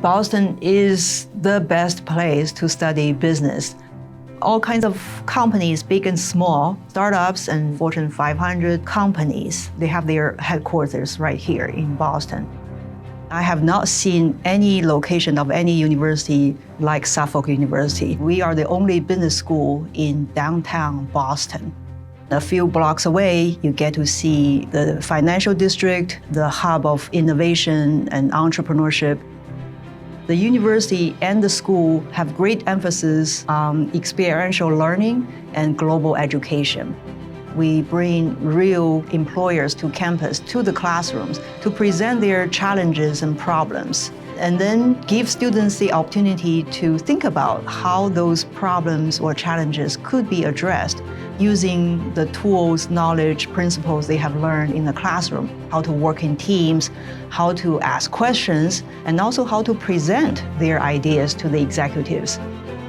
Boston is the best place to study business. All kinds of companies, big and small, startups and Fortune 500 companies, they have their headquarters right here in Boston. I have not seen any location of any university like Suffolk University. We are the only business school in downtown Boston. A few blocks away, you get to see the financial district, the hub of innovation and entrepreneurship. The university and the school have great emphasis on experiential learning and global education. We bring real employers to campus, to the classrooms, to present their challenges and problems, and then give students the opportunity to think about how those problems or challenges could be addressed using the tools, knowledge, principles they have learned in the classroom, how to work in teams, how to ask questions, and also how to present their ideas to the executives.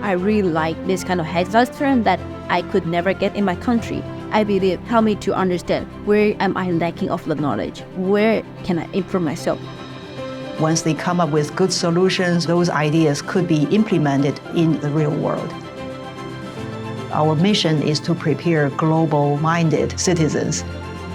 I really like this kind of hands-on that I could never get in my country. I believe help me to understand where am I lacking of the knowledge, where can I improve myself. Once they come up with good solutions, those ideas could be implemented in the real world. Our mission is to prepare global-minded citizens.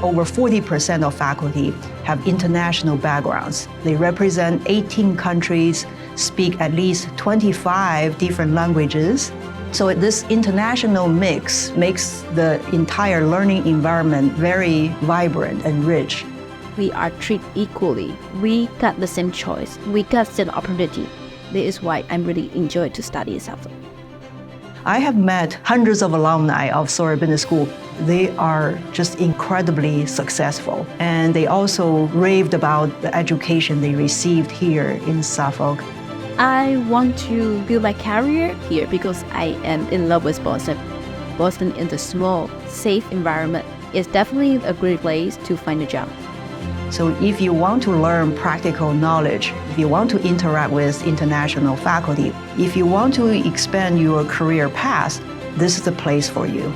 Over 40% of faculty have international backgrounds. They represent 18 countries, speak at least 25 different languages. So this international mix makes the entire learning environment very vibrant and rich. We are treated equally. We got the same choice. We got the same opportunity. This is why I'm really enjoyed to study in Suffolk. I have met hundreds of alumni of Sawyer Business School. They are just incredibly successful, and they also raved about the education they received here in Suffolk. I want to build my career here because I am in love with Boston. Boston is a small, safe environment. It's definitely a great place to find a job. So if you want to learn practical knowledge, if you want to interact with international faculty, if you want to expand your career path, this is the place for you.